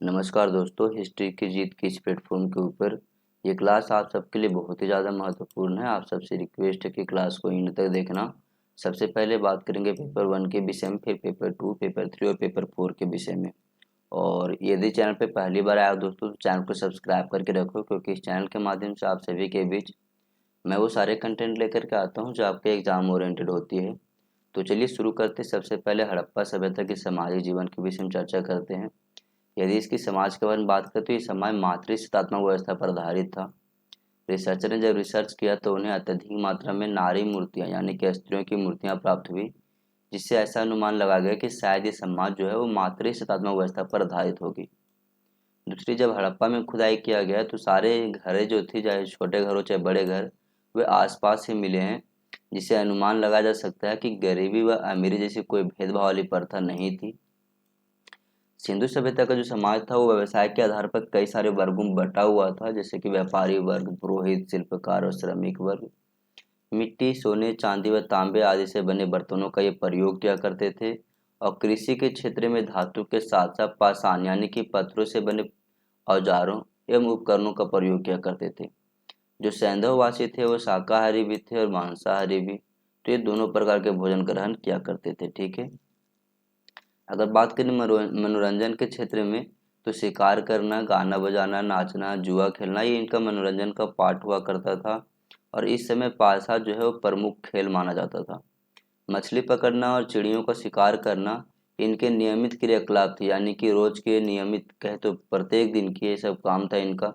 नमस्कार दोस्तों, हिस्ट्री की जीत की इस प्लेटफॉर्म के ऊपर ये क्लास आप सबके लिए बहुत ही ज़्यादा महत्वपूर्ण है। आप सबसे रिक्वेस्ट है कि क्लास को एंड तक देखना। सबसे पहले बात करेंगे पेपर 1 के विषय में, फिर पेपर 2, पेपर 3 और पेपर 4 के विषय में। और यदि चैनल पे पहली बार आया हो दोस्तों तो चैनल को सब्सक्राइब करके रखो, क्योंकि इस चैनल के माध्यम से आप सभी के बीच मैं वो सारे कंटेंट लेकर के आता हूँ जो आपके एग्जाम ओरिएंटेड होती है। तो चलिए शुरू करते। सबसे पहले हड़प्पा सभ्यता के सामाजिक जीवन के विषय में चर्चा करते हैं। यदि इसकी समाज के बारे में बात करें तो ये समाज मातृसत्तात्मक व्यवस्था पर आधारित था। रिसर्चर ने जब रिसर्च किया तो उन्हें अत्यधिक मात्रा में नारी मूर्तियां यानी कि स्त्रियों की मूर्तियां प्राप्त हुई, जिससे ऐसा अनुमान लगा गया कि शायद ये समाज जो है वो मातृसत्तात्मक व्यवस्था पर आधारित होगी। दूसरी, जब हड़प्पा में खुदाई किया गया तो सारे घरें जो थी, चाहे छोटे घर हो चाहे बड़े घर, वे आसपास ही मिले हैं, जिससे अनुमान लगाया जा सकता है कि गरीबी व अमीरी जैसी कोई भेदभाव वाली प्रथा नहीं थी। सिंधु सभ्यता का जो समाज था वो व्यवसाय के आधार पर कई सारे वर्गों में बटा हुआ था, जैसे कि व्यापारी वर्ग, पुरोहित, शिल्पकार और श्रमिक वर्ग। मिट्टी, सोने, चांदी व तांबे आदि से बने बर्तनों का ये प्रयोग किया करते थे। और कृषि के क्षेत्र में धातु के साथ साथ पाषाण यानी कि पत्थरों से बने औजारों एवं उपकरणों का प्रयोग किया करते थे। जो सैंधववासी थे वो शाकाहारी भी थे और मांसाहारी भी, तो ये दोनों प्रकार के भोजन ग्रहण किया करते थे। ठीक है। अगर बात करें मनोरंजन के क्षेत्र में, तो शिकार करना, गाना बजाना, नाचना, जुआ खेलना, ये इनका मनोरंजन का पार्ट हुआ करता था। और इस समय पासा जो है वो प्रमुख खेल माना जाता था। मछली पकड़ना और चिड़ियों का शिकार करना इनके नियमित क्रियाकलाप थे, यानी कि रोज के नियमित कहे तो प्रत्येक दिन की ये सब काम था इनका।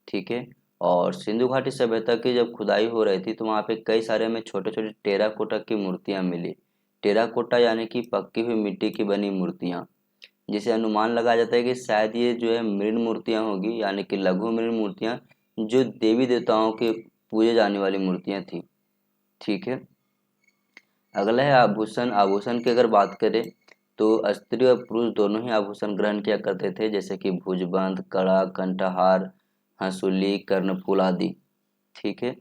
ठीक है। और सिंधु घाटी सभ्यता की जब खुदाई हो रही थी तो वहाँ पे कई सारे हमें छोटे छोटे टेराकोटा की मूर्तियां मिली। टेराकोटा यानी कि पक्की हुई मिट्टी की बनी मूर्तियां, जिसे अनुमान लगाया जाता है कि शायद ये जो है मृण मूर्तियां होगी, यानी कि लघु मृण मूर्तियां, जो देवी देवताओं के पूजे जाने वाली मूर्तियां थी। ठीक है। अगला है आभूषण। आभूषण की अगर बात करें तो स्त्री और पुरुष दोनों ही आभूषण ग्रहण किया करते थे, जैसे कि भुजबंद, कड़ा, कंठहार, हंसुली, कर्णफूल आदि। ठीक है।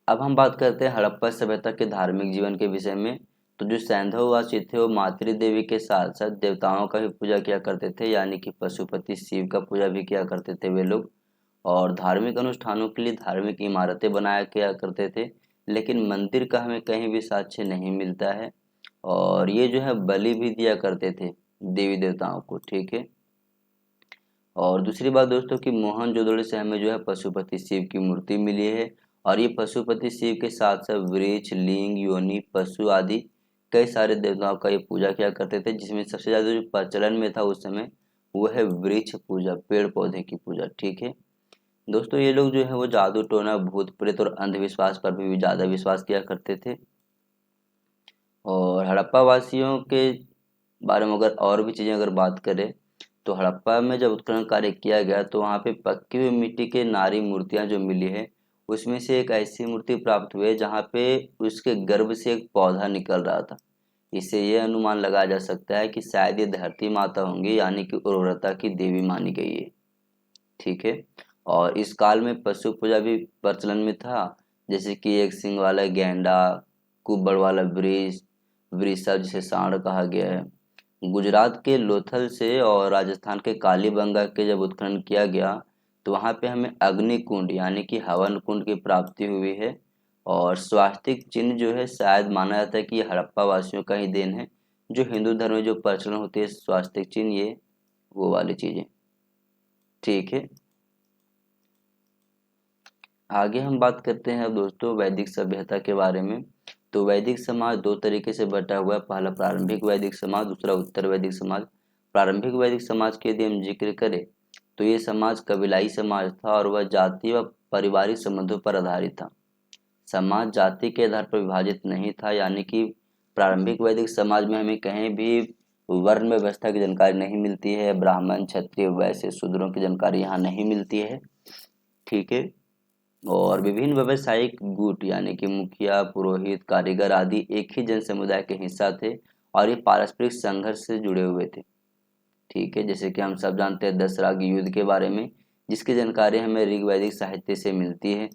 अब हम बात करते हैं हड़प्पा सभ्यता के धार्मिक जीवन के विषय में। तो जो सैंधववासी थे वो मातृ देवी के साथ साथ देवताओं का भी पूजा किया करते थे, यानी कि पशुपति शिव का पूजा भी किया करते थे वे लोग। और धार्मिक अनुष्ठानों के लिए धार्मिक इमारतें बनाया किया करते थे, लेकिन मंदिर का हमें कहीं भी साक्ष्य नहीं मिलता है। और ये जो है बलि भी दिया करते थे देवी देवताओं को। ठीक है। और दूसरी बात दोस्तों कि मोहनजोदड़ो से हमें जो है पशुपति शिव की मूर्ति मिली है। और ये पशुपति शिव के साथ साथ वृक्ष, लिंग, योनि, पशु आदि कई सारे देवताओं का ये पूजा किया करते थे, जिसमें सबसे ज़्यादा जो प्रचलन में था उस समय वो है वृक्ष पूजा, पेड़ पौधे की पूजा। ठीक है। दोस्तों ये लोग जो है वो जादू टोना, भूत प्रेत और अंधविश्वास पर भी ज़्यादा विश्वास किया करते थे। और हड़प्पा वासियों के बारे में अगर और भी चीज़ें अगर बात करें, तो हड़प्पा में जब उत्खनन कार्य किया गया तो वहाँ पे पक्की हुई मिट्टी के नारी मूर्तियाँ जो मिली है, उसमें से एक ऐसी मूर्ति प्राप्त हुई है जहाँ पे उसके गर्भ से एक पौधा निकल रहा था। इससे यह अनुमान लगाया जा सकता है कि शायद ये धरती माता होंगी, यानी कि उर्वरता की देवी मानी गई है। ठीक है। और इस काल में पशु पूजा भी प्रचलन में था, जैसे कि एक सिंग वाला गैंडा, कुब्बड़ वाला वृषभ जिसे सांड कहा गया है। गुजरात के लोथल से और राजस्थान के कालीबंगा के जब उत्खनन किया गया तो वहाँ पे हमें अग्नि कुंड यानी कि हवन कुंड की प्राप्ति हुई है। और स्वास्तिक चिन्ह जो है शायद माना जाता है कि ये हड़प्पा वासियों का ही देन है। जो हिंदू धर्म में जो प्रचलन होती है स्वास्तिक चिन्ह, ये वो वाली चीजें। ठीक है। आगे हम बात करते हैं अब दोस्तों वैदिक सभ्यता के बारे में। तो वैदिक समाज दो तरीके से बटा हुआ है, पहला प्रारंभिक वैदिक समाज, दूसरा उत्तर वैदिक समाज। प्रारंभिक वैदिक समाज के यदि हम जिक्र करें तो ये समाज कबीलाई समाज था और वह जाति व पारिवारिक संबंधों पर आधारित था। समाज जाति के आधार पर विभाजित नहीं था, यानी कि प्रारंभिक वैदिक समाज में हमें कहीं भी वर्ण व्यवस्था की जानकारी नहीं मिलती है। ब्राह्मण, क्षत्रिय, वैश्य, शूद्रों की जानकारी यहाँ नहीं मिलती है। ठीक है। और विभिन्न व्यावसायिक गुट यानी कि मुखिया, पुरोहित, कारीगर आदि एक ही जन समुदाय के हिस्सा थे और ये पारस्परिक संघर्ष से जुड़े हुए थे। ठीक है। जैसे कि हम सब जानते हैं दसराग युद्ध के बारे में, जिसकी जानकारी हमें ऋग्वैदिक साहित्य से मिलती है।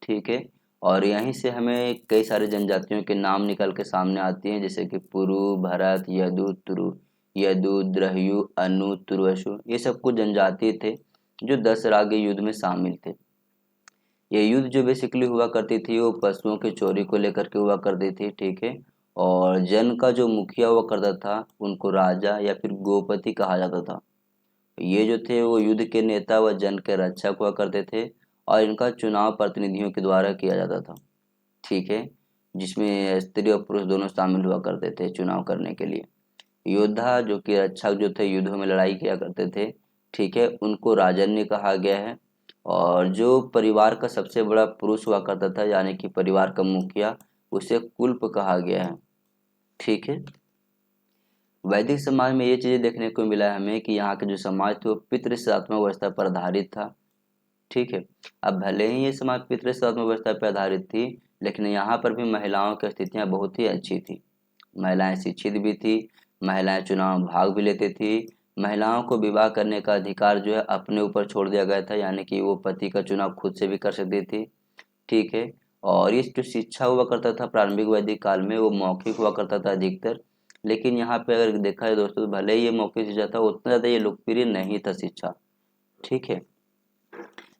ठीक है। और यहीं से हमें कई सारे जनजातियों के नाम निकल के सामने आती हैं, जैसे कि पुरु, भरत, यदु, तुरु। यदु, द्रह्यु, अनु, तुर्वसु, ये सब कुछ जनजाति थे जो 10 राग युद्ध में शामिल थे। ये युद्ध जो बेसिकली हुआ करती थी वो पशुओं की चोरी को लेकर के हुआ करती थी, ठीक है। और जन का जो मुखिया हुआ करता था उनको राजा या फिर गोपति कहा जाता था। ये जो थे वो युद्ध के नेता व जन के रक्षक हुआ करते थे और इनका चुनाव प्रतिनिधियों के द्वारा किया जाता था, ठीक है, जिसमें स्त्री और पुरुष दोनों शामिल हुआ करते थे चुनाव करने के लिए। योद्धा जो कि रक्षक जो थे युद्धों में लड़ाई किया करते थे, ठीक है, उनको राजन्य कहा गया है। और जो परिवार का सबसे बड़ा पुरुष हुआ करता था यानी कि परिवार का मुखिया, उसे कुल्प कहा गया है, ठीक है। वैदिक समाज में ये चीजें देखने को मिला है हमें कि यहाँ के जो समाज थे वो पितृ व्यवस्था पर आधारित था, ठीक है। अब भले ही ये समाज पितृ व्यवस्था पर आधारित थी, लेकिन यहाँ पर भी महिलाओं की स्थितियाँ बहुत ही अच्छी थी। महिलाएं शिक्षित भी थी, महिलाएं चुनाव में भाग भी लेती थी, महिलाओं को विवाह करने का अधिकार जो है अपने ऊपर छोड़ दिया गया था, यानी कि वो पति का चुनाव खुद से भी कर सकती थी, ठीक है। और इस जो शिक्षा हुआ करता था प्रारंभिक वैदिक काल में वो मौखिक हुआ करता था अधिकतर, लेकिन यहाँ पे अगर देखा जाए दोस्तों तो भले ही ये मौखिक शिक्षा था उतना ज़्यादा ये लोकप्रिय नहीं था शिक्षा, ठीक है।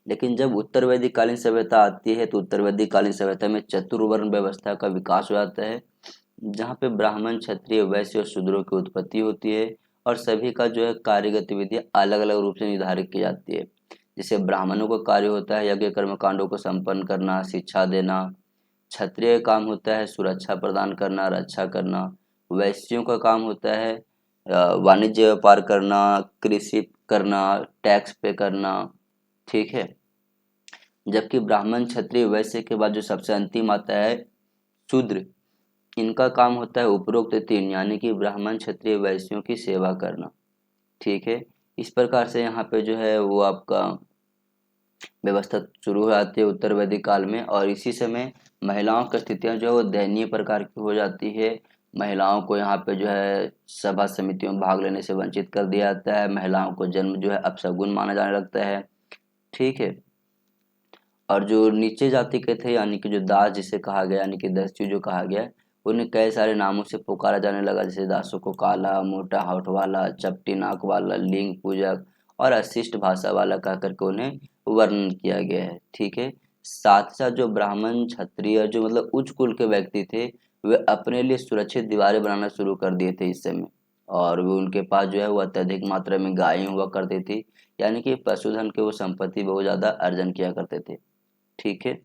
लेकिन जब उत्तर वैदिक कालीन सभ्यता आती है तो उत्तर वैदिक कालीन सभ्यता में चतुर्वर्ण व्यवस्था का विकास हो जाता है, जहाँ पे ब्राह्मण, क्षत्रिय, वैश्य और शूद्रों की उत्पत्ति होती है और सभी का जो है कार्य गतिविधियाँ अलग अलग रूप से निर्धारित की जाती है। जैसे ब्राह्मणों का कार्य होता है यज्ञ कर्म कांडों को संपन्न करना, शिक्षा देना। क्षत्रिय का काम होता है सुरक्षा प्रदान करना, रक्षा करना। वैश्यों का काम होता है वाणिज्य व्यापार करना, कृषि करना, टैक्स पे करना, ठीक है। जबकि ब्राह्मण, क्षत्रिय, वैश्य के बाद जो सबसे अंतिम आता है शूद्र, इनका काम होता है उपरोक्त तीन यानी कि ब्राह्मण, क्षत्रिय, वैश्यों की सेवा करना, ठीक है। इस प्रकार से यहाँ पे जो है वो आपका व्यवस्था शुरू हो जाती है उत्तर वैदिक काल में। और इसी समय महिलाओं की स्थितियाँ जो है वो दयनीय प्रकार की हो जाती है। महिलाओं को यहाँ पे जो है सभा समितियों में भाग लेने से वंचित कर दिया जाता है, महिलाओं को जन्म जो है अपशगुन माना जाने लगता है, ठीक है। और जो नीचे जाति के थे यानी कि जो दास जिसे कहा गया यानी कि दस्यु जो कहा गया, उन्हें कई सारे नामों से पुकारा जाने लगा, जैसे दासों को काला, मोटा होठ वाला, चपटी नाक वाला, लिंग पूजक और अशिष्ट भाषा वाला कह करके उन्हें वर्णन किया गया है, ठीक है। साथ ही साथ जो ब्राह्मण, क्षत्रिय जो मतलब उच्च कुल के व्यक्ति थे वे अपने लिए सुरक्षित दीवारें बनाना शुरू कर दिए थे इस समय। और वो उनके पास जो है वो अत्यधिक मात्रा में गायें हुआ करती थी, यानी कि पशुधन के वो संपत्ति बहुत ज़्यादा अर्जन किया करते थे, ठीक है।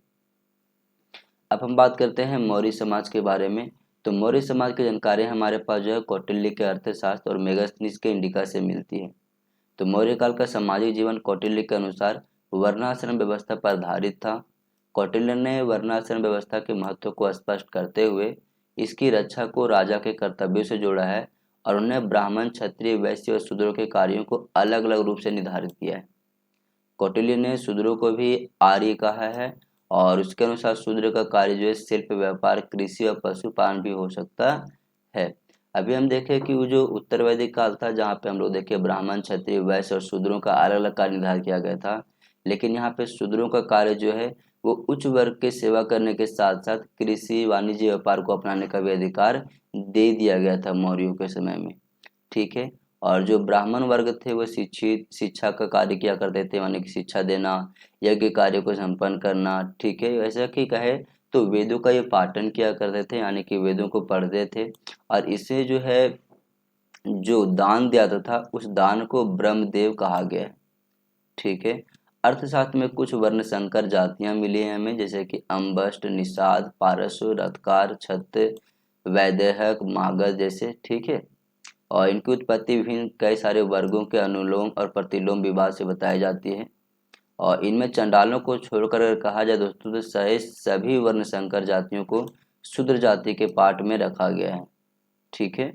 अब हम बात करते हैं मौर्य समाज के बारे में। तो मौर्य समाज की जानकारी हमारे पास जो है कौटिल्य के अर्थशास्त्र और मेगास्थनीज के इंडिका से मिलती है। तो मौर्य काल का सामाजिक जीवन कौटिल्य के अनुसार वर्णाश्रम व्यवस्था पर आधारित था। कौटिल्य ने वर्णाश्रम व्यवस्था के महत्व को स्पष्ट करते हुए इसकी रक्षा को राजा के कर्तव्यों से जोड़ा है और उन्हें ब्राह्मण, क्षत्रिय, वैश्य और शूद्रों के कार्यों को अलग अलग रूप से निर्धारित किया है। कौटिल्य ने शूद्रों को भी आर्य कहा है और उसके अनुसार शूद्र का कार्य जो है शिल्प, व्यापार, कृषि और पशुपालन भी हो सकता है। अभी हम देखें कि वो जो उत्तर वैदिक काल था जहाँ पे हम लोग देखे ब्राह्मण, क्षत्रिय, वैश्य और शूद्रों का अलग अलग कार्य निर्धारित किया गया था, लेकिन यहाँ पे शूद्रों का कार्य जो है वो उच्च वर्ग के सेवा करने के साथ साथ कृषि, वाणिज्य, व्यापार को अपनाने का भी अधिकार दे दिया गया था मौर्यों के समय में, ठीक है। और जो ब्राह्मण वर्ग थे वो शिक्षित शिक्षा का कार्य किया करते थे, यानी कि शिक्षा देना, यज्ञ कार्य को संपन्न करना, ठीक है। वैसा कि कहे तो वेदों का ये पाठन किया करते थे, यानी कि वेदों को पढ़ते थे। और इसे जो है जो दान दिया था उस दान को ब्रह्मदेव कहा गया है, ठीक है। अर्थशास्त्र में कुछ वर्ण संकर जातियां मिली हैं हमें, जैसे कि अम्बष्ट, निषाद, पारसु, रथकार, छत्र, वैदेहक, मागध जैसे, ठीक है। और इनकी उत्पत्ति विभिन्न कई सारे वर्गों के अनुलोम और प्रतिलोम विवाद से बताई जाती है। और इनमें चंडालों को छोड़कर अगर कहा जाए दोस्तों तो शेष सभी वर्ण संकर जातियों को शूद्र जाति के पाठ में रखा गया है, ठीक है।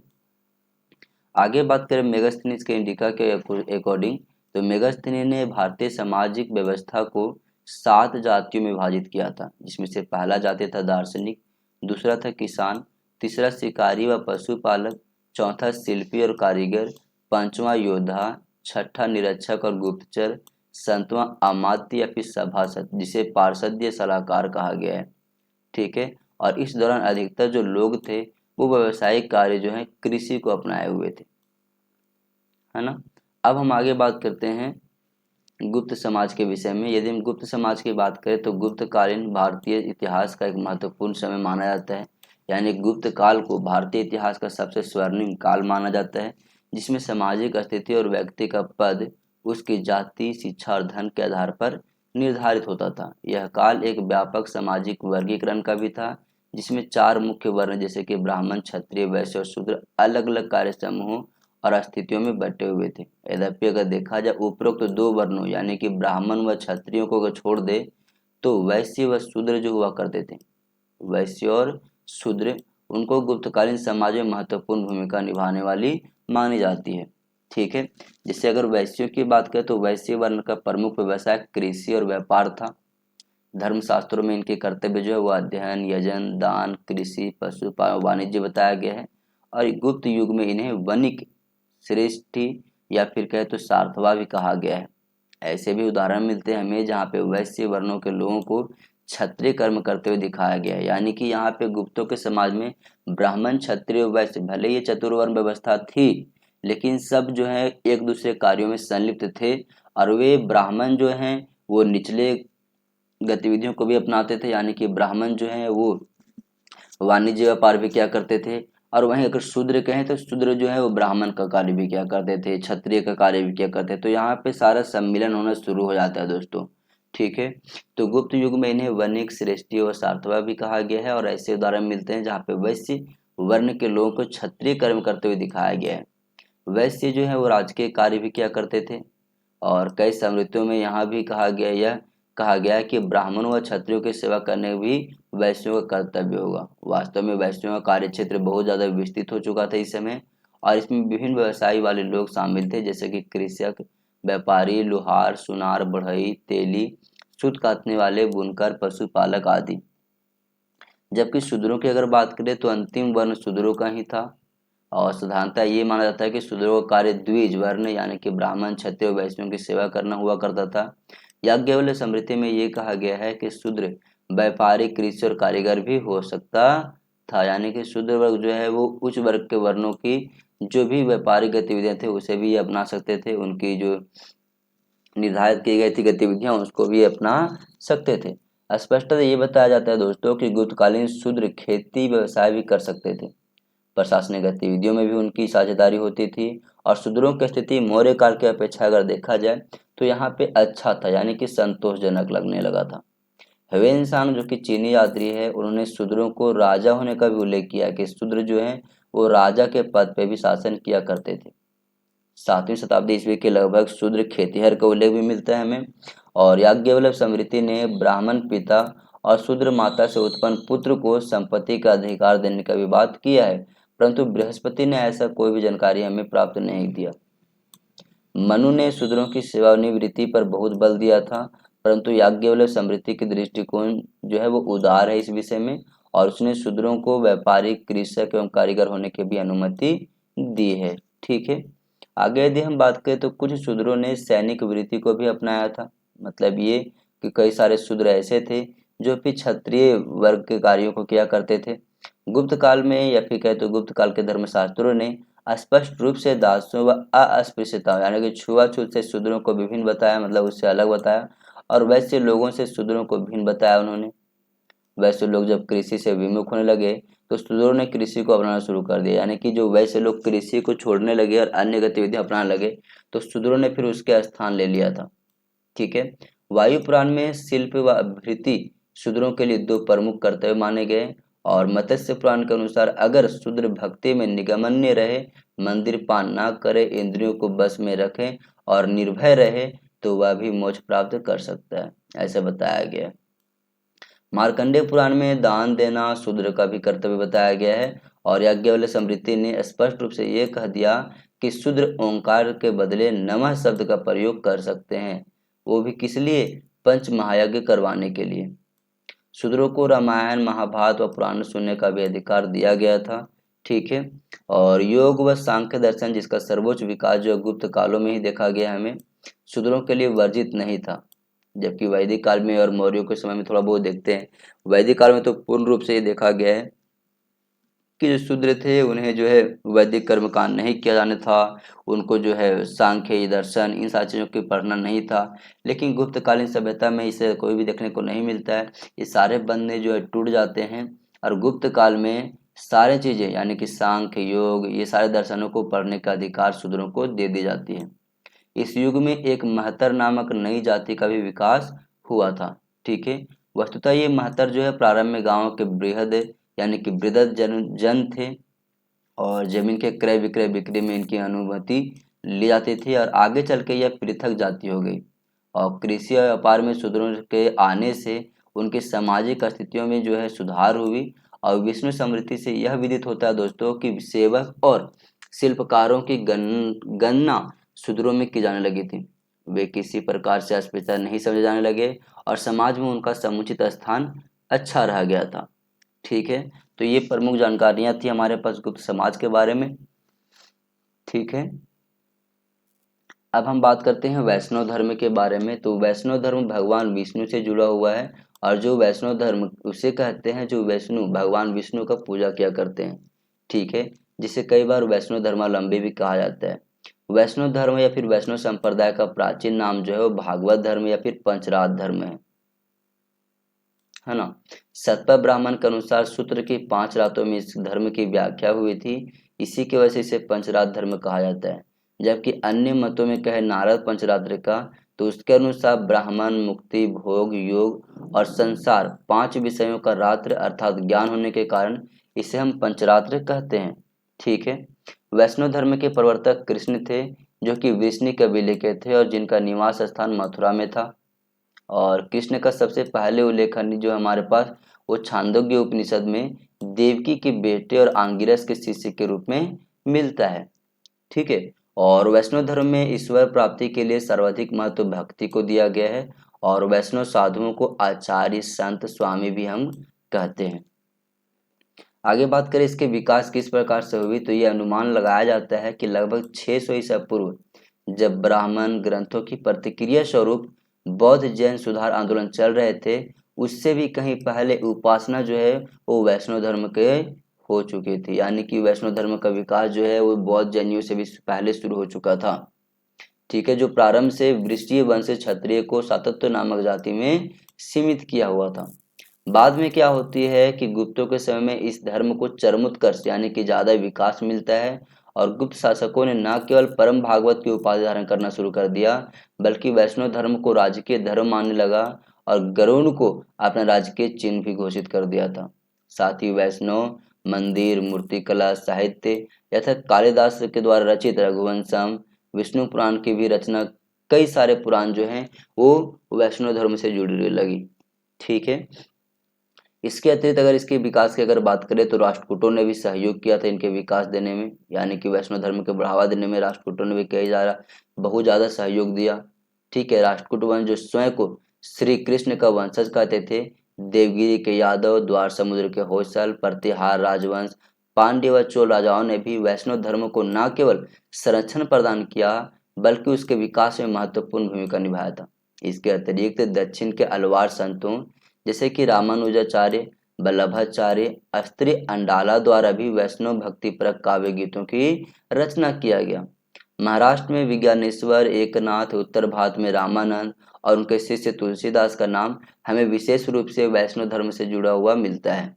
आगे बात करें मेगास्थनीज के इंडिका के अकॉर्डिंग, तो मेगास्थनी ने भारतीय सामाजिक व्यवस्था को 7 जातियों में विभाजित किया था, जिसमें से पहला जाति था दार्शनिक, दूसरा था किसान, तीसरा शिकारी व पशुपालक, चौथा शिल्पी और कारीगर, पांचवा योद्धा, छठा निरीक्षक और गुप्तचर, सातवां अमात्य या फिर सभासद जिसे पार्षद या सलाहकार कहा गया है, ठीक है। और इस दौरान अधिकतर जो लोग थे वो व्यावसायिक कार्य जो है कृषि को अपनाए हुए थे, है ना। अब हम आगे बात करते हैं गुप्त समाज के विषय में। यदि हम गुप्त समाज की बात करें तो गुप्तकालीन भारतीय इतिहास का एक महत्वपूर्ण समय माना जाता है। यानी गुप्त काल को भारतीय इतिहास का सबसे स्वर्णिम काल माना जाता है, जिसमें सामाजिक स्थिति और व्यक्ति का पद उसकी जाति, शिक्षा और धन के आधार पर निर्धारित होता था। यह काल एक व्यापक सामाजिक वर्गीकरण का भी था, जिसमें 4 मुख्य वर्ण जैसे कि ब्राह्मण, क्षत्रिय, वैश्य और शूद्र अलग अलग कार्य समूहों और स्थितियों में बटे हुए थे। यद्यपि अगर देखा जाए उपरोक्त 2 वर्णों यानी कि ब्राह्मण व क्षत्रियों को अगर छोड़ दे तो वैश्य व शूद्र जो हुआ करते थे, वैश्य और शूद्र, उनको गुप्तकालीन समाज में महत्वपूर्ण भूमिका निभाने वाली मानी जाती है। ठीक है। जैसे अगर वैश्यों की बात करें तो वैश्य वर्ण का प्रमुख व्यवसाय कृषि और व्यापार था। धर्मशास्त्रों में इनके कर्तव्य जो है वो अध्ययन, यजन, दान, कृषि, पशुपालन, वाणिज्य बताया गया है। और गुप्त युग में इन्हें वणिक, श्रेष्ठी या फिर कहे तो सार्थवा भी कहा गया है। ऐसे भी उदाहरण मिलते हैं हमें जहाँ पे वैश्य वर्णों के लोगों को क्षत्रिय कर्म करते हुए दिखाया गया है। यानी कि यहाँ पे गुप्तों के समाज में ब्राह्मण, क्षत्रिय, वैश्य, भले ये चतुर्वर्ण व्यवस्था थी लेकिन सब जो है एक दूसरे कार्यों में संलिप्त थे। और वे ब्राह्मण जो हैं वो निचले गतिविधियों को भी अपनाते थे, यानी कि ब्राह्मण जो है वो वाणिज्य व्यापार भी क्या करते थे। और वहीं अगर शूद्र कहें तो शूद्र जो है वो ब्राह्मण का कार्य भी क्या करते थे, क्षत्रिय का कार्य भी क्या करते थे। तो यहाँ पे सारा सम्मिलन होना शुरू हो जाता है दोस्तों। ठीक है। तो गुप्त युग में इन्हें वणिक, श्रेष्ठी और सार्थवा भी कहा गया है। और ऐसे उदाहरण मिलते हैं जहाँ पे वैश्य वर्ण के लोगों को क्षत्रिय कर्म करते हुए दिखाया गया है। वैश्य जो है वो राजकीय कार्य भी क्या करते थे। और कई स्मृतियों में यहाँ भी कहा गया है कि ब्राह्मणों व क्षत्रियों की सेवा करने भी वैश्यों का कर्तव्य होगा। वास्तव में वैश्यों का कार्य क्षेत्र बहुत ज़्यादा विस्तृत हो चुका था इस समय, और इसमें विभिन्न व्यवसाय वाले लोग शामिल थे जैसे कि कृषक, व्यापारी, लोहार, सुनार, बढ़ई, तेली, सूत काटने वाले, बुनकर, पशुपालक आदि। जबकि शूद्रों की अगर बात करें तो अंतिम वर्ण शूद्रों का ही था। और साधारणतः ये माना जाता है कि शूद्रों का कार्य द्विज वर्ण यानी कि ब्राह्मण, क्षत्रिय, वैश्यों की सेवा करना हुआ करता था। याज्ञवल्क्य स्मृति में ये कहा गया है कि शूद्र व्यापारी, कृषि और कारीगर भी हो सकता था। यानी कि शूद्र वर्ग जो है वो उच्च वर्ग के वर्णों की जो भी व्यापारिक गतिविधियां थे उसे भी अपना सकते थे। उनकी जो निर्धारित की गई थी गतिविधियां उसको भी अपना सकते थे। स्पष्टतः ये बताया जाता है दोस्तों कि गुप्तकालीन शूद्र खेती व्यवसाय भी कर सकते थे। प्रशासनिक गतिविधियों में भी उनकी साझेदारी होती थी। और शूद्रों की स्थिति मौर्य काल की अपेक्षा अगर देखा जाए तो यहाँ पे अच्छा था, यानी कि संतोषजनक लगने लगा था। ह्वेनसांग जो कि चीनी यात्री है उन्होंने शूद्रों को राजा होने का भी उल्लेख किया कि शूद्र जो है वो राजा के पद पे भी शासन किया करते थे। 7वीं शताब्दी ईस्वी के लगभग शूद्र खेतिहर का उल्लेख भी मिलता है हमें। और याज्ञवल्क्य स्मृति ने ब्राह्मण पिता और शूद्र माता से उत्पन्न पुत्र को संपत्ति का अधिकार देने का भी बात किया है, परंतु बृहस्पति ने ऐसा कोई भी जानकारी हमें प्राप्त नहीं दिया। मनु ने शूद्रों की सेवानिवृत्ति पर बहुत बल दिया था, परंतु याज्ञवल्क्य स्मृति की दृष्टिकोण जो है वो उदार है इस विषय में। और उसने शूद्रों को व्यापारिक, कृषक एवं कारीगर होने की भी अनुमति दी है। ठीक है। आगे यदि हम बात करें तो कुछ शूद्रों ने सैनिक वृत्ति को भी अपनाया था। मतलब ये कि कई सारे शूद्र ऐसे थे जो कि क्षत्रिय वर्ग के कार्यों को किया करते थे। गुप्त काल में या फिर कहे तो गुप्त काल के धर्मशास्त्रों ने स्पष्ट रूप से दासों व अस्पृश्यता यानी कि छुआछूत से शूद्रों को विभिन्न बताया, मतलब उससे अलग बताया। और वैसे लोगों से शूद्रों को भिन्न बताया उन्होंने। वैसे लोग जब कृषि से विमुख होने लगे तो शूद्रों ने कृषि को अपनाना शुरू कर दिया। यानी कि जो वैसे लोग कृषि को छोड़ने लगे और अन्य गतिविधियां अपनाने लगे तो शूद्रों ने फिर उसके स्थान ले लिया था। ठीक है। वायु पुराण में शिल्प व अभृति शूद्रों के लिए 2 प्रमुख कर्तव्य माने गए। और मत्स्य पुराण के अनुसार अगर शूद्र भक्ति में निगमन्य रहे, मंदिर पान ना करे, इंद्रियों को बस में रखे और निर्भय रहे तो वह भी मोक्ष प्राप्त कर सकता है, ऐसा बताया गया। मार्कंडेय पुराण में दान देना शूद्र का भी कर्तव्य बताया गया है। और याज्ञवल्क्य स्मृति ने स्पष्ट रूप से ये कह दिया कि शूद्र ओंकार के बदले नमः शब्द का प्रयोग कर सकते हैं, वो भी किस लिए, पंच महायज्ञ करवाने के लिए। शूद्रों को रामायण, महाभारत व पुराण सुनने का भी अधिकार दिया गया था। ठीक है। और योग व सांख्य दर्शन जिसका सर्वोच्च विकास जो गुप्त कालों में ही देखा गया हमें, शूद्रों के लिए वर्जित नहीं था। जबकि वैदिक काल में और मौर्यों के समय में थोड़ा बहुत देखते हैं। वैदिक काल में तो पूर्ण रूप से ये देखा गया है कि जो शूद्र थे उन्हें जो है वैदिक कर्मकांड नहीं किया जाना था, उनको जो है सांख्य दर्शन इन सारी चीज़ों की पढ़ना नहीं था। लेकिन गुप्तकालीन सभ्यता में इसे कोई भी देखने को नहीं मिलता है। ये सारे बंधन जो है टूट जाते हैं और गुप्त काल में सारी चीज़ें यानी कि सांख्य योग ये सारे दर्शनों को पढ़ने का अधिकार शूद्रों को दे दी जाती है। इस युग में एक महतर नामक नई जाति का भी विकास हुआ था। ठीक है, वस्तुतः ये महतर जो है प्रारंभ में गांवों के बृहद यानी कि वृहद जन थे और जमीन के क्रय विक्रय बिक्री में इनकी अनुमति ली जाती थी और आगे चल के यह पृथक जाति हो गई। और कृषि और व्यापार में शूद्रों के आने से उनकी सामाजिक स्थितियों में जो है सुधार हुई। और विष्णु स्मृति से यह विदित होता है दोस्तों कि सेवक और शिल्पकारों की गणना शूद्रों में की जाने लगी थी। वे किसी प्रकार से अस्पृश्यता नहीं समझे जाने लगे और समाज में उनका समुचित स्थान अच्छा रह गया था। ठीक है, तो ये प्रमुख जानकारियां थी हमारे पास गुप्त समाज के बारे में। ठीक है, अब हम बात करते हैं वैष्णव धर्म के बारे में। तो वैष्णव धर्म भगवान विष्णु से जुड़ा हुआ है और जो वैष्णव धर्म उसे कहते हैं जो वैष्णु भगवान विष्णु का पूजा किया करते हैं। ठीक है, जिसे कई बार वैष्णव धर्मावलंबी भी कहा जाता है। वैष्णव धर्म या फिर वैष्णव संप्रदाय का प्राचीन नाम जो है वो भागवत धर्म या फिर पंचरात धर्म है ना। सतपथ ब्राह्मण के अनुसार सूत्र की 5 रातों में इस धर्म की व्याख्या हुई थी, इसी की वजह से इसे पंचरात धर्म कहा जाता है। जबकि अन्य मतों में कहे नारद पंचरात्र का, तो उसके अनुसार ब्राह्मण मुक्ति भोग योग और संसार 5 विषयों का रात्र अर्थात ज्ञान होने के कारण इसे हम पंचरात्र कहते हैं। ठीक है, वैष्णव धर्म के प्रवर्तक कृष्ण थे जो कि वृष्णि कबीले के थे और जिनका निवास स्थान मथुरा में था। और कृष्ण का सबसे पहले उल्लेखनीय जो हमारे पास वो छांदोग्य उपनिषद में देवकी के बेटे और आंगिरस के शिष्य के रूप में मिलता है। ठीक है, और वैष्णव धर्म में ईश्वर प्राप्ति के लिए सर्वाधिक महत्व भक्ति को दिया गया है और वैष्णव साधुओं को आचार्य संत स्वामी भी हम कहते हैं। आगे बात करें इसके विकास किस प्रकार से हुई, तो ये अनुमान लगाया जाता है कि लगभग 600 ईसा पूर्व जब ब्राह्मण ग्रंथों की प्रतिक्रिया स्वरूप बौद्ध जैन सुधार आंदोलन चल रहे थे, उससे भी कहीं पहले उपासना जो है वो वैष्णव धर्म के हो चुकी थी। यानी कि वैष्णव धर्म का विकास जो है वो बौद्ध जैनियों से भी पहले शुरू हो चुका था। ठीक है, जो प्रारंभ से वृष्टीय वंश क्षत्रिय को सातत्य नामक जाति में सीमित किया हुआ था। बाद में क्या होती है कि गुप्तों के समय में इस धर्म को चरमोत्कर्ष यानी कि ज्यादा विकास मिलता है और गुप्त शासकों ने न केवल परम भागवत की उपाधि धारण करना शुरू कर दिया बल्कि वैष्णव धर्म को राजकीय धर्म मानने लगा और गरुड़ को अपना राजकीय चिन्ह भी घोषित कर दिया था। साथ ही वैष्णव मंदिर मूर्तिकला साहित्य यथा कालिदास के द्वारा रचित रघुवंशम विष्णु पुराण की भी रचना कई सारे पुराण जो हैं वो वैष्णव धर्म से जुड़ी लगी। ठीक है, इसके अतिरिक्त अगर इसके विकास की अगर बात करें तो राष्ट्रकूटों ने भी सहयोग किया था इनके विकास देने में, यानी कि वैष्णव धर्म के बढ़ावा देने में राष्ट्रकूटों ने भी कई ज़्यादा बहुत ज़्यादा सहयोग दिया। ठीक है, राष्ट्रकूट वंश जो स्वयं को श्री कृष्ण का वंशज कहते थे, देवगिरी के यादव द्वार समुद्र के होयसल प्रतिहार राजवंश पांड्य व चोल राजाओं ने भी वैष्णव धर्म को न केवल संरक्षण प्रदान किया बल्कि उसके विकास में महत्वपूर्ण भूमिका निभाया था। इसके अतिरिक्त दक्षिण के अलवार संतों जैसे कि रामानुजाचार्य वल्लभाचार्य अस्त्री अंडाला द्वारा भी वैष्णव भक्ति परक काव्य गीतों की रचना किया गया। महाराष्ट्र में विज्ञानेश्वर एकनाथ, उत्तर भारत में रामानंद और उनके शिष्य तुलसीदास का नाम हमें विशेष रूप से वैष्णव धर्म से जुड़ा हुआ मिलता है।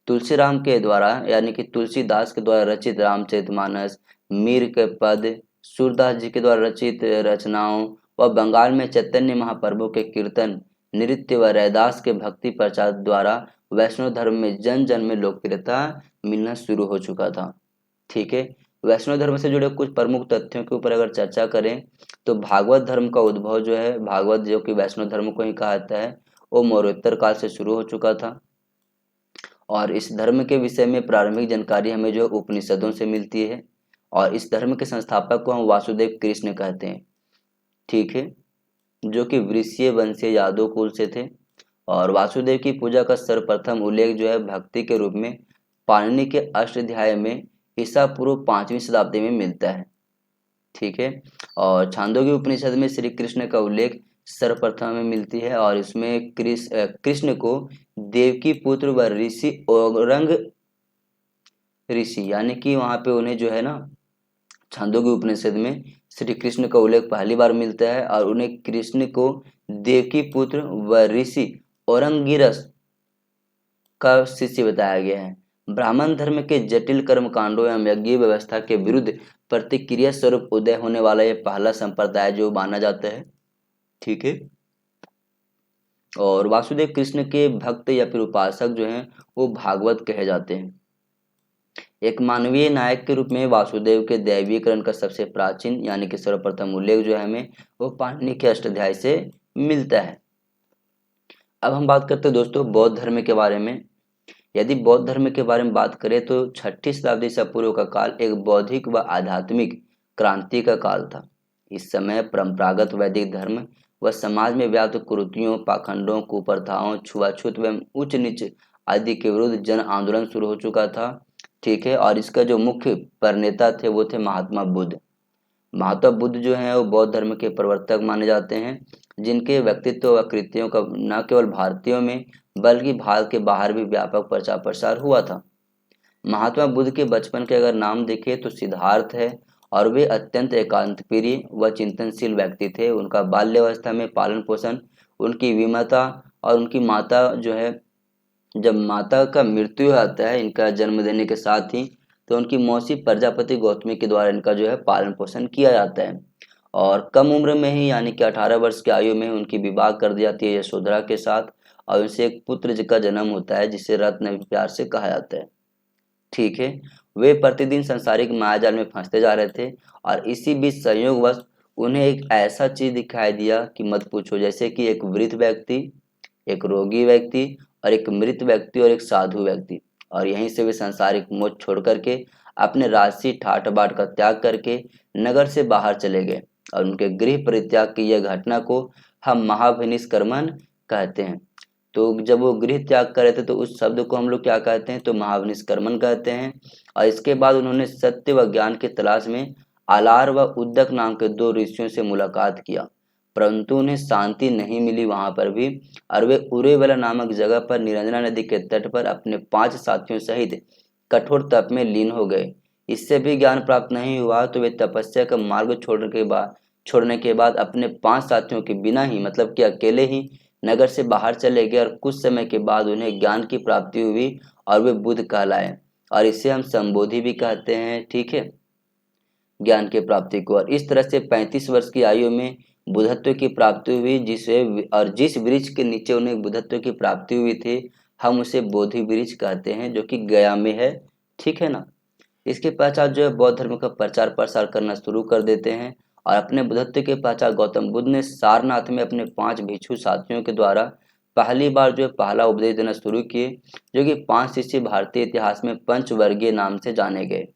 तुलसीराम के द्वारा यानी कि तुलसीदास के द्वारा रचित रामचरितमानस, मीर के पद, सूरदास जी के द्वारा रचित रचनाओं व बंगाल में चैतन्य महाप्रभु के कीर्तन नृत्य व रैदास के भक्ति प्रचार द्वारा वैष्णव धर्म में जन जन में लोकप्रियता मिलना शुरू हो चुका था। ठीक है, वैष्णव धर्म से जुड़े कुछ प्रमुख तथ्यों के ऊपर अगर चर्चा करें तो भागवत धर्म का उद्भव जो है, भागवत जो कि वैष्णव धर्म को ही कहा जाता है, वो मौर्योत्तर काल से शुरू हो चुका था और इस धर्म के विषय में प्रारंभिक जानकारी हमें जो उपनिषदों से मिलती है और इस धर्म के संस्थापक को हम वासुदेव कृष्ण कहते हैं। ठीक है, जो कि वृषीय वंशीय यादव कुल से थे और वासुदेव की पूजा का सर्वप्रथम उल्लेख जो है भक्ति के रूप में पाणिनि के अष्टाध्याय में ईसा पूर्व 5वीं शताब्दी में मिलता है। ठीक है, और छांदोग्य उपनिषद में श्री कृष्ण का उल्लेख सर्वप्रथम में मिलती है और इसमें कृष्ण को देवकी पुत्र व ऋषि औरंग ऋषि, यानी कि वहाँ पे उन्हें जो है ना छांदोग्य उपनिषद में श्री कृष्ण का उल्लेख पहली बार मिलता है और उन्हें कृष्ण को देवकी पुत्र व ऋषि औरंगिरस का शिष्य बताया गया है। ब्राह्मण धर्म के जटिल कर्म कांडों एवं यज्ञ व्यवस्था के विरुद्ध प्रतिक्रिया स्वरूप उदय होने वाला यह पहला संप्रदाय जो माना जाता है। ठीक है। और वासुदेव कृष्ण के भक्त या फिर उपासक जो हैं वो भागवत कहे जाते हैं। एक मानवीय नायक के रूप में वासुदेव के दैवीकरण का सबसे प्राचीन यानी कि सर्वप्रथम उल्लेख जो है हमें वो पाणिनि के अष्टाध्याय से मिलता है। अब हम बात करते हैं दोस्तों बौद्ध धर्म के बारे में। यदि बौद्ध धर्म के बारे में बात करें तो 6ठी शताब्दी ईसा पूर्व का काल एक बौद्धिक व आध्यात्मिक क्रांति का काल था। इस समय परंपरागत वैदिक धर्म व समाज में व्याप्त कुरीतियों, पाखंडों, कुप्रथाओं, छुआछूत एवं उच्च नीच आदि के विरुद्ध जन आंदोलन शुरू हो चुका था। ठीक है। और इसका जो मुख्य प्रणेता थे वो थे महात्मा बुद्ध। महात्मा बुद्ध जो हैं वो बौद्ध धर्म के प्रवर्तक माने जाते हैं, जिनके व्यक्तित्व व कृतियों का न केवल भारतीयों में बल्कि भारत के बाहर भी व्यापक प्रचार प्रसार हुआ था। महात्मा बुद्ध के बचपन के अगर नाम देखें तो सिद्धार्थ है और वे अत्यंत एकांत प्रिय व चिंतनशील व्यक्ति थे। उनका बाल्यावस्था में पालन पोषण उनकी विमता और उनकी माता जो है जब माता का मृत्यु आता है इनका जन्म देने के साथ ही तो उनकी मौसी प्रजापति गौतमी के द्वारा इनका जो है पालन पोषण किया जाता है। और कम उम्र में ही यानी कि 18 वर्ष की आयु में उनकी विवाह कर दी जाती है यशोधरा के साथ और उनसे एक पुत्र का जन्म होता है जिसे रत्न प्यार से कहा जाता है। ठीक है। वे प्रतिदिन संसारिक मायाजाल में फंसते जा रहे थे और इसी बीच संयोगवश उन्हें एक ऐसा चीज दिखाई दिया कि मत पूछो, जैसे कि एक वृद्ध व्यक्ति, एक रोगी व्यक्ति और एक मृत व्यक्ति और एक साधु व्यक्ति। और यहीं से वे सांसारिक मोह छोड़ करके अपने राजसी ठाट बाट का त्याग करके नगर से बाहर चले गए और उनके गृह परित्याग की यह घटना को हम महाभिनिष्क्रमण कहते हैं। तो जब वो गृह त्याग कर रहे थे तो उस शब्द को हम लोग क्या कहते हैं तो महाभिनिष्क्रमण कहते हैं। और इसके बाद उन्होंने सत्य व ज्ञान की तलाश में आलार व उद्दक नाम के 2 ऋषियों से मुलाकात किया, परंतु उन्हें शांति नहीं मिली वहां पर भी और वे उरेवला नामक जगह पर निरंजना नदी के तट पर अपने 5 साथियों सहित कठोर तप में लीन हो गए। इससे भी ज्ञान प्राप्त नहीं हुआ तो वे तपस्या का मार्ग छोड़ने के बाद अपने 5 साथियों के बिना ही मतलब कि अकेले ही नगर से बाहर चले गए और कुछ समय के बाद उन्हें ज्ञान की प्राप्ति हुई और वे बुद्ध कहलाए और इसे हम संबोधि भी कहते हैं। ठीक है, ज्ञान की प्राप्ति को। और इस तरह से 35 वर्ष की आयु में बुद्धत्व की प्राप्ति हुई जिस वृक्ष के नीचे उन्हें बुद्धत्व की प्राप्ति हुई थी हम उसे बोधि वृक्ष कहते हैं जो कि गया में है। ठीक है ना। इसके पश्चात जो है बौद्ध धर्म का प्रचार प्रसार करना शुरू कर देते हैं और अपने बुद्धत्व के पश्चात गौतम बुद्ध ने सारनाथ में अपने 5 भिक्षु साथियों के द्वारा पहली बार जो है पहला उपदेश देना शुरू किए, जो कि 5 शिष्य भारतीय इतिहास में पंचवर्गीय नाम से जाने गए।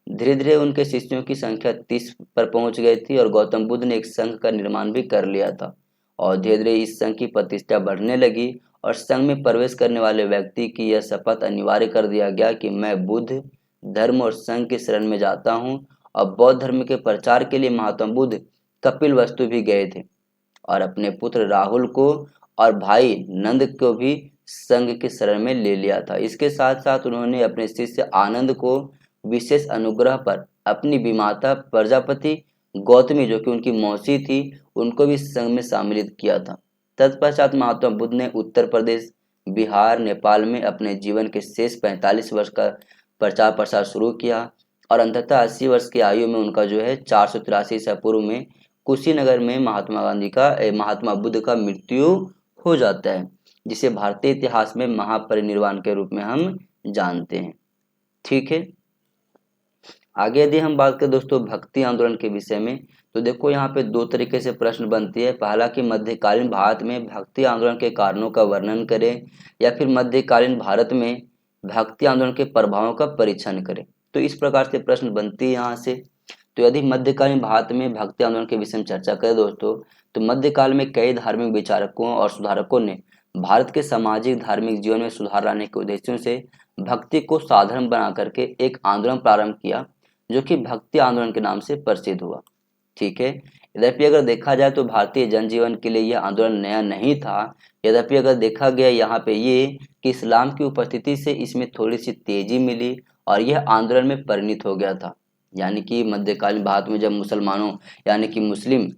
धीरे धीरे उनके शिष्यों की संख्या 30 पर पहुंच गई थी और गौतम बुद्ध ने एक संघ का निर्माण भी कर लिया था और धीरे धीरे इस संघ की प्रतिष्ठा बढ़ने लगी और संघ में प्रवेश करने वाले व्यक्ति की यह शपथ अनिवार्य कर दिया गया कि मैं बुद्ध धर्म और संघ की शरण में जाता हूँ। और बौद्ध धर्म के प्रचार के लिए महात्मा बुद्ध कपिल वस्तु भी गए थे और अपने पुत्र राहुल को और भाई नंद को भी संघ की शरण में ले लिया था। इसके साथ साथ उन्होंने अपने शिष्य आनंद को विशेष अनुग्रह पर अपनी विमाता प्रजापति गौतमी जो कि उनकी मौसी थी उनको भी संघ में सम्मिलित किया था। तत्पश्चात महात्मा बुद्ध ने उत्तर प्रदेश, बिहार, नेपाल में अपने जीवन के शेष 45 वर्ष का प्रचार प्रसार शुरू किया और अंततः 80 वर्ष की आयु में उनका जो है 483 ईसा पूर्व में कुशीनगर में महात्मा बुद्ध का मृत्यु हो जाता है, जिसे भारतीय इतिहास में महापरिनिर्वाण के रूप में हम जानते हैं। ठीक है। आगे यदि हम बात करें दोस्तों भक्ति आंदोलन के विषय में तो देखो यहाँ पे 2 तरीके से प्रश्न बनती है। पहला कि मध्यकालीन भारत में भक्ति आंदोलन के कारणों का वर्णन करें या फिर मध्यकालीन भारत में भक्ति आंदोलन के प्रभावों का परीक्षण करें। तो इस प्रकार से प्रश्न बनती है यहाँ से। तो यदि मध्यकालीन भारत में भक्ति आंदोलन के विषय में चर्चा करें दोस्तों तो मध्यकाल में कई धार्मिक विचारकों और सुधारकों ने भारत के सामाजिक धार्मिक जीवन में सुधार लाने के उद्देश्यों से भक्ति को साधन बना करके एक आंदोलन प्रारंभ किया जो कि भक्ति आंदोलन के नाम से प्रसिद्ध हुआ। ठीक है। यद्यपि अगर देखा जाए तो भारतीय जनजीवन के लिए यह आंदोलन नया नहीं था। यद्यपि अगर देखा गया यहाँ पे ये कि इस्लाम की उपस्थिति से इसमें थोड़ी सी तेजी मिली और यह आंदोलन में परिणत हो गया था। यानी कि मध्यकालीन भारत में जब मुसलमानों यानी कि मुस्लिम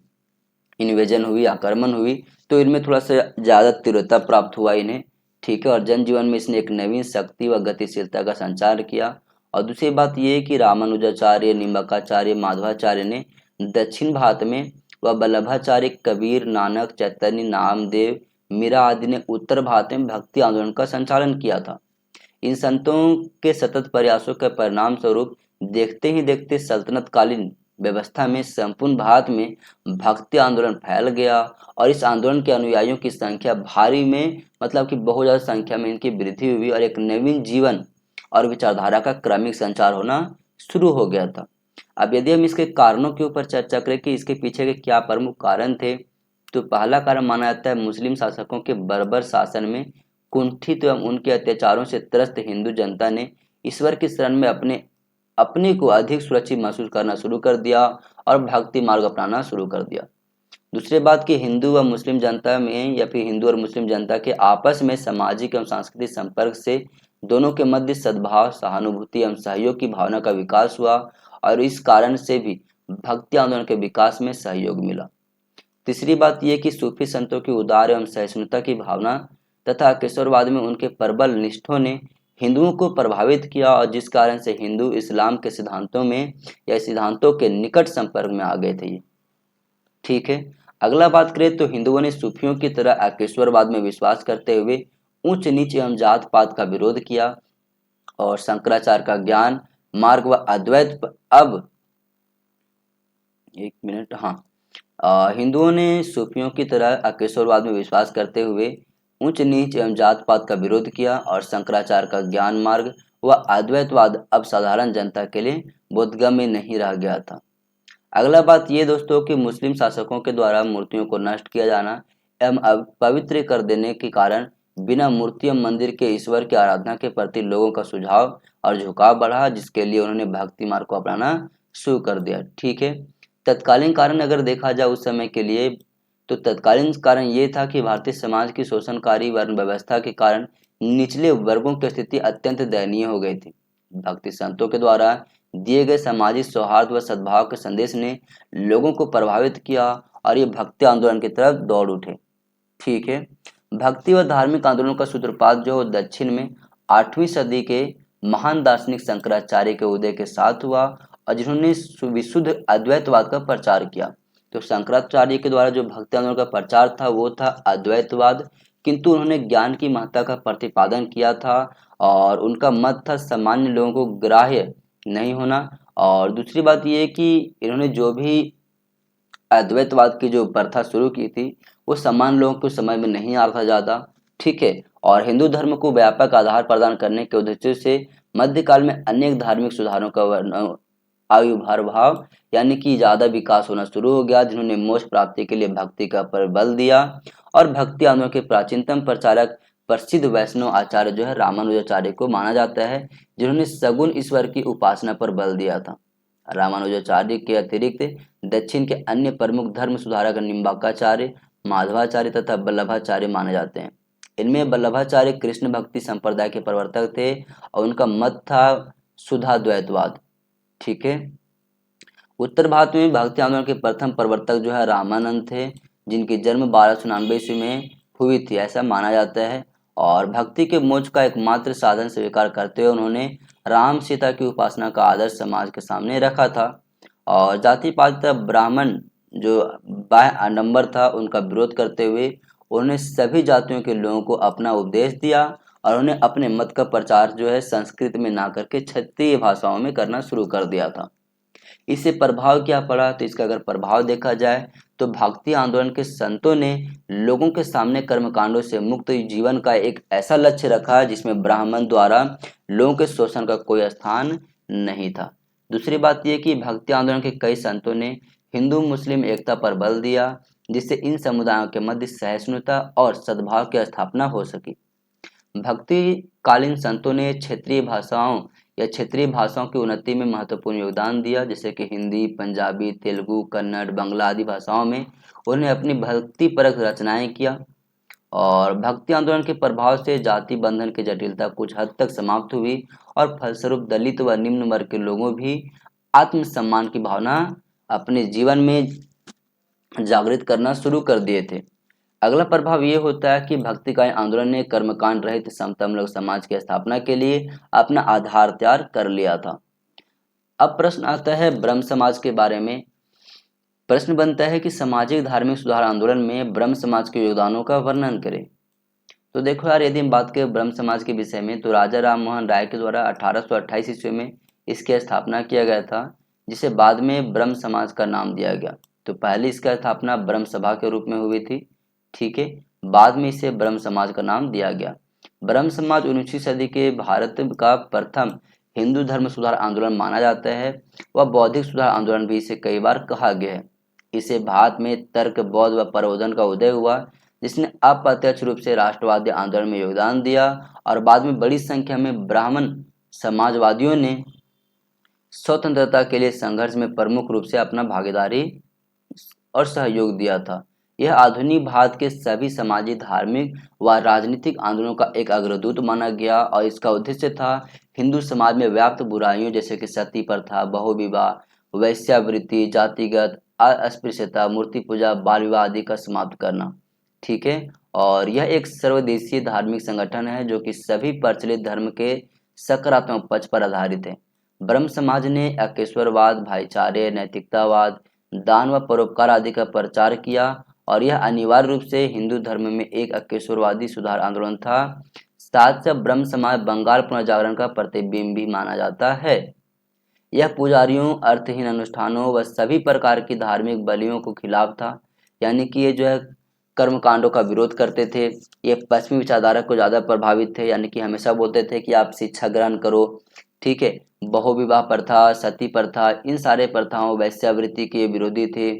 इन्वेजन हुई, आक्रमण हुई, तो इनमें थोड़ा सा ज़्यादा तीव्रता प्राप्त हुआ इन्हें। ठीक है, और जनजीवन में इसने एक नवीन शक्ति व गतिशीलता का संचार किया। और दूसरी बात ये है कि रामानुजाचार्य, निम्बकाचार्य, माधवाचार्य ने दक्षिण भारत में व वल्लभाचार्य, कबीर, नानक, चैतन्य, नामदेव, मीरा आदि ने उत्तर भारत में भक्ति आंदोलन का संचालन किया था। इन संतों के सतत प्रयासों के परिणाम स्वरूप देखते ही देखते सल्तनत कालीन व्यवस्था में संपूर्ण भारत में भक्ति आंदोलन फैल गया और इस आंदोलन के अनुयायियों की संख्या भारी में मतलब कि बहुत ज़्यादा संख्या में इनकी वृद्धि हुई और एक नवीन जीवन और विचारधारा का क्रमिक संचार होना शुरू हो गया था। अब यदि हम इसके कारणों के ऊपर चर्चा करें कि इसके पीछे के क्या प्रमुख कारण थे, तो पहला कारण माना जाता है मुस्लिम शासकों के बर्बर शासन में कुंठित एवं उनके अत्याचारों से त्रस्त हिंदू जनता ने ईश्वर की शरण में अपने को अधिक सुरक्षित महसूस करना शुरू कर दिया और भक्ति मार्ग अपनाना शुरू कर दिया। दूसरी बात कि हिंदू व मुस्लिम जनता में या फिर हिंदू और मुस्लिम जनता के आपस में सामाजिक एवं सांस्कृतिक संपर्क से दोनों के मध्य सद्भाव, सहानुभूति एवं सहयोग की भावना का विकास हुआ और इस कारण से भी भक्ति आंदोलन के विकास में सहयोग मिला। तीसरी बात यह कि सूफी संतों की उदार एवं सहिष्णुता की भावना तथा केशववाद में उनके प्रबल निष्ठों ने हिंदुओं को प्रभावित किया और जिस कारण से हिंदू इस्लाम के सिद्धांतों में या सिद्धांतों के निकट संपर्क में आ गए थे। ठीक है, अगला बात करें तो हिंदुओं ने सूफियों की तरह अकेश्वरवाद में विश्वास करते हुए उच्च नीच एवं जात पात का विरोध किया और शंकराचार्य का ज्ञान मार्ग व अद्वैत अब एक मिनट हिंदुओं ने सूफियों की तरह अकेश्वरवाद में विश्वास करते हुए उच्च नीच एवं जात पात का विरोध किया और शंकराचार्य का ज्ञान मार्ग व अद्वैतवाद अब साधारण जनता के लिए बोधगम्य नहीं रह गया था। अगला बात ये दोस्तों कि मुस्लिम शासकों के द्वारा मूर्तियों को नष्ट किया जाना एवं पवित्र कर देने के कारण बिना मूर्ति एवं मंदिर के ईश्वर की आराधना के प्रति लोगों का सुझाव और झुकाव बढ़ा, जिसके लिए उन्होंने भक्ति मार्ग को अपनाना शुरू कर दिया। ठीक है, तत्कालीन कारण अगर देखा जाए उस समय के लिए तो तत्कालीन कारण ये था कि भारतीय समाज की शोषणकारी वर्ण व्यवस्था के कारण निचले वर्गों की स्थिति अत्यंत दयनीय हो गई थी। भक्ति संतों के द्वारा दिए गए सामाजिक सौहार्द व सद्भाव के संदेश ने लोगों को प्रभावित किया और ये भक्ति आंदोलन की तरफ दौड़ उठे। ठीक है, भक्ति व धार्मिक आंदोलन का सूत्रपात जो दक्षिण में 8वीं सदी के महान दार्शनिक शंकराचार्य के उदय के साथ हुआ और जिन्होंने विशुद्ध अद्वैतवाद का प्रचार किया। तो शंकराचार्य के द्वारा जो भक्ति आंदोलन का प्रचार था वो था अद्वैतवाद, किंतु उन्होंने ज्ञान की महत्ता का प्रतिपादन किया था और उनका मत था सामान्य लोगों को ग्राह्य नहीं होना। और दूसरी बात ये कि इन्होंने जो भी अद्वैतवाद की जो प्रथा शुरू की थी वो सामान्य लोगों को समझ में नहीं आ रहा था ज़्यादा। ठीक है, और हिंदू धर्म को व्यापक आधार प्रदान करने के उद्देश्य से मध्यकाल में अनेक धार्मिक सुधारों का आविर्भाव यानी कि ज़्यादा विकास होना शुरू हो गया, जिन्होंने मोक्ष प्राप्ति के लिए भक्ति का पर बल दिया। और भक्ति आंदोलन के प्राचीनतम प्रचारक प्रसिद्ध वैष्णव आचार्य जो है रामानुजाचार्य को माना जाता है, जिन्होंने सगुण ईश्वर की उपासना पर बल दिया था। रामानुजाचार्य के अतिरिक्त दक्षिण के अन्य प्रमुख धर्म सुधारक निम्बाकाचार्य, माधवाचार्य तथा वल्लभाचार्य माने जाते हैं। इनमें वल्लभाचार्य कृष्ण भक्ति संप्रदाय के प्रवर्तक थे और उनका मत था शुद्धाद्वैतवाद। ठीक है, उत्तर भारत में भक्ति आंदोलन के प्रथम प्रवर्तक जो है रामानंद थे, जिनकी जन्म 1299 ईस्वी में हुई थी ऐसा माना जाता है। और भक्ति के मोक्ष का एकमात्र साधन स्वीकार करते हुए उन्होंने राम सीता की उपासना का आदर्श समाज के सामने रखा था और जाति पात ब्राह्मण जो बाह्य आडंबर था उनका विरोध करते हुए उन्होंने सभी जातियों के लोगों को अपना उपदेश दिया और उन्हें अपने मत का प्रचार जो है संस्कृत में ना करके क्षेत्रीय भाषाओं में करना शुरू कर दिया था। इससे प्रभाव क्या पड़ा, तो इसका अगर प्रभाव देखा जाए तो भक्ति आंदोलन के संतों ने लोगों के सामने कर्मकांडों से मुक्त जीवन का एक ऐसा लक्ष्य रखा जिसमें ब्राह्मण द्वारा लोगों के शोषण का कोई स्थान नहीं था। दूसरी बात यह कि भक्ति आंदोलन के कई संतों ने हिंदू मुस्लिम एकता पर बल दिया, जिससे इन समुदायों के मध्य सहिष्णुता और सद्भाव की स्थापना हो सकी। भक्ति कालीन संतों ने क्षेत्रीय भाषाओं या क्षेत्रीय भाषाओं की उन्नति में महत्वपूर्ण योगदान दिया, जैसे कि हिंदी, पंजाबी, तेलुगु, कन्नड़, बांग्ला आदि भाषाओं में उन्हें अपनी भक्ति परक रचनाएं किया और भक्ति आंदोलन के प्रभाव से जाति बंधन की जटिलता कुछ हद तक समाप्त हुई और फलस्वरूप दलित व निम्न वर्ग के लोगों भी आत्मसम्मान की भावना अपने जीवन में जागृत करना शुरू कर दिए थे। अगला प्रभाव ये होता है कि भक्तिकाय आंदोलन ने कर्मकांड रहित समतामूलक समाज की स्थापना के लिए अपना आधार तैयार कर लिया था। अब प्रश्न आता है ब्रह्म समाज के बारे में। प्रश्न बनता है कि सामाजिक धार्मिक सुधार आंदोलन में ब्रह्म समाज के योगदानों का वर्णन करें। तो देखो यार, यदि हम बात करें ब्रह्म समाज के विषय में, तो राजा राम मोहन राय के द्वारा 1828 ईस्वी में इसकी स्थापना किया गया था, जिसे बाद में ब्रह्म समाज का नाम दिया गया। तो पहले इसका स्थापना ब्रह्म सभा के रूप में हुई थी, ठीक है। बाद में इसे ब्रह्म समाज का नाम दिया गया। ब्रह्म समाज 19वीं सदी के भारत का प्रथम हिंदू धर्म सुधार आंदोलन माना जाता है। वह बौद्धिक सुधार आंदोलन भी इसे कई बार कहा गया है। इसे भारत में तर्क बौद्ध व प्रबोधन का उदय हुआ, जिसने अप्रत्यक्ष रूप से राष्ट्रवादी आंदोलन में योगदान दिया और बाद में बड़ी संख्या में ब्राह्मण समाजवादियों ने स्वतंत्रता के लिए संघर्ष में प्रमुख रूप से अपना भागीदारी और सहयोग दिया था। यह आधुनिक भारत के सभी सामाजिक, धार्मिक व राजनीतिक आंदोलनों का एक अग्रदूत माना गया और इसका उद्देश्य था हिंदू समाज में व्याप्त बुराइयों जैसे कि सती प्रथा, बहुविवाह, वैश्यावृत्ति, जातिगत अस्पृश्यता, मूर्ति पूजा, बाल विवाह आदि का समाप्त करना, ठीक है। और यह एक सर्वदेशीय धार्मिक संगठन है जो कि सभी प्रचलित धर्म के सकारात्मक पक्ष पर आधारित है। ब्रह्म समाज ने अकेश्वरवाद, भाईचारे, नैतिकतावाद, दान व परोपकार आदि का प्रचार किया और यह अनिवार्य रूप से हिंदू धर्म में एक अकेश्वरवादी सुधार आंदोलन था। साथ ही ब्रह्म समाज बंगाल पुनर्जागरण का प्रतिबिंब भी माना जाता है। यह पुजारियों, अर्थहीन अनुष्ठानों व सभी प्रकार की धार्मिक बलियों को खिलाफ था, यानी कि ये जो है कर्मकांडों का विरोध करते थे। ये पश्चिमी विचारधारा को ज़्यादा प्रभावित थे, यानी कि हमेशा बोलते थे कि आप शिक्षा ग्रहण करो, ठीक है। बहुविवाह प्रथा, सती प्रथा, इन सारे प्रथाओं, वैश्यावृत्ति के विरोधी थे,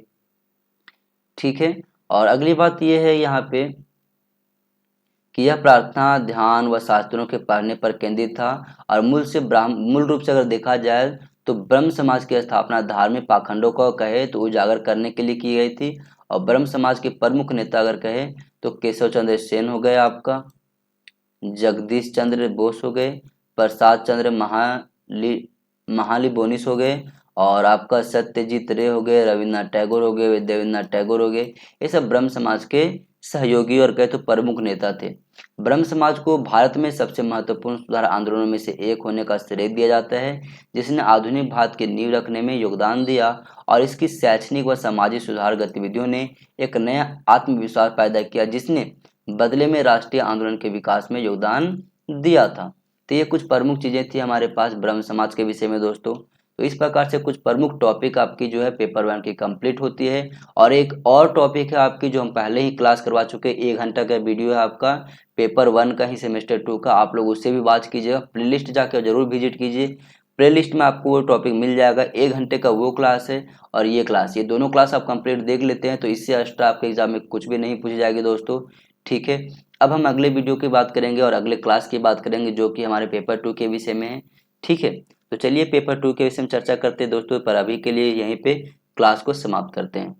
ठीक है। और अगली बात यह है यहाँ पे कि यह प्रार्थना, ध्यान व शास्त्रों के पढ़ने पर केंद्रित था और मूल रूप से अगर देखा जाए तो ब्रह्म समाज की स्थापना धार्मिक पाखंडों को कहे तो उजागर करने के लिए की गई थी। और ब्रह्म समाज के प्रमुख नेता अगर कहे तो केशव चंद्र सेन हो गए, आपका जगदीश चंद्र बोस हो गए, प्रसाद चंद्र महाली बोनिस हो गए, और आपका सत्यजीत रे हो गए, रविन्द्रनाथ टैगोर हो गए, देवेंद्रनाथ टैगोर हो गए। ये सब ब्रह्म समाज के सहयोगी और कहे तो प्रमुख नेता थे। ब्रह्म समाज को भारत में सबसे महत्वपूर्ण सुधार आंदोलनों में से एक होने का श्रेय दिया जाता है, जिसने आधुनिक भारत की नींव रखने में योगदान दिया और इसकी शैक्षणिक व सामाजिक सुधार गतिविधियों ने एक नया आत्मविश्वास पैदा किया, जिसने बदले में राष्ट्रीय आंदोलन के विकास में योगदान दिया था। तो ये कुछ प्रमुख चीजें थी हमारे पास ब्रह्म समाज के विषय में दोस्तों। तो इस प्रकार से कुछ प्रमुख टॉपिक आपकी जो है पेपर 1 की कंप्लीट होती है। और एक और टॉपिक है आपकी जो हम पहले ही क्लास करवा चुके, 1 घंटा का वीडियो है आपका पेपर 1 का ही सेमेस्टर 2 का, आप लोग उससे भी वॉच कीजिएगा। प्लेलिस्ट जाकर जरूर विजिट कीजिए, प्लेलिस्ट में आपको वो टॉपिक मिल जाएगा। 1 घंटे का वो क्लास है और ये क्लास, ये दोनों क्लास आप कंप्लीट देख लेते हैं तो इससे एक्स्ट्रा आपके एग्जाम में कुछ भी नहीं पूछी जाएगी दोस्तों, ठीक है। अब हम अगले वीडियो की बात करेंगे और अगले क्लास की बात करेंगे जो कि हमारे पेपर 2 के विषय में है, ठीक है। तो चलिए पेपर 2 के विषय में चर्चा करते हैं दोस्तों, पर अभी के लिए यहीं पे क्लास को समाप्त करते हैं।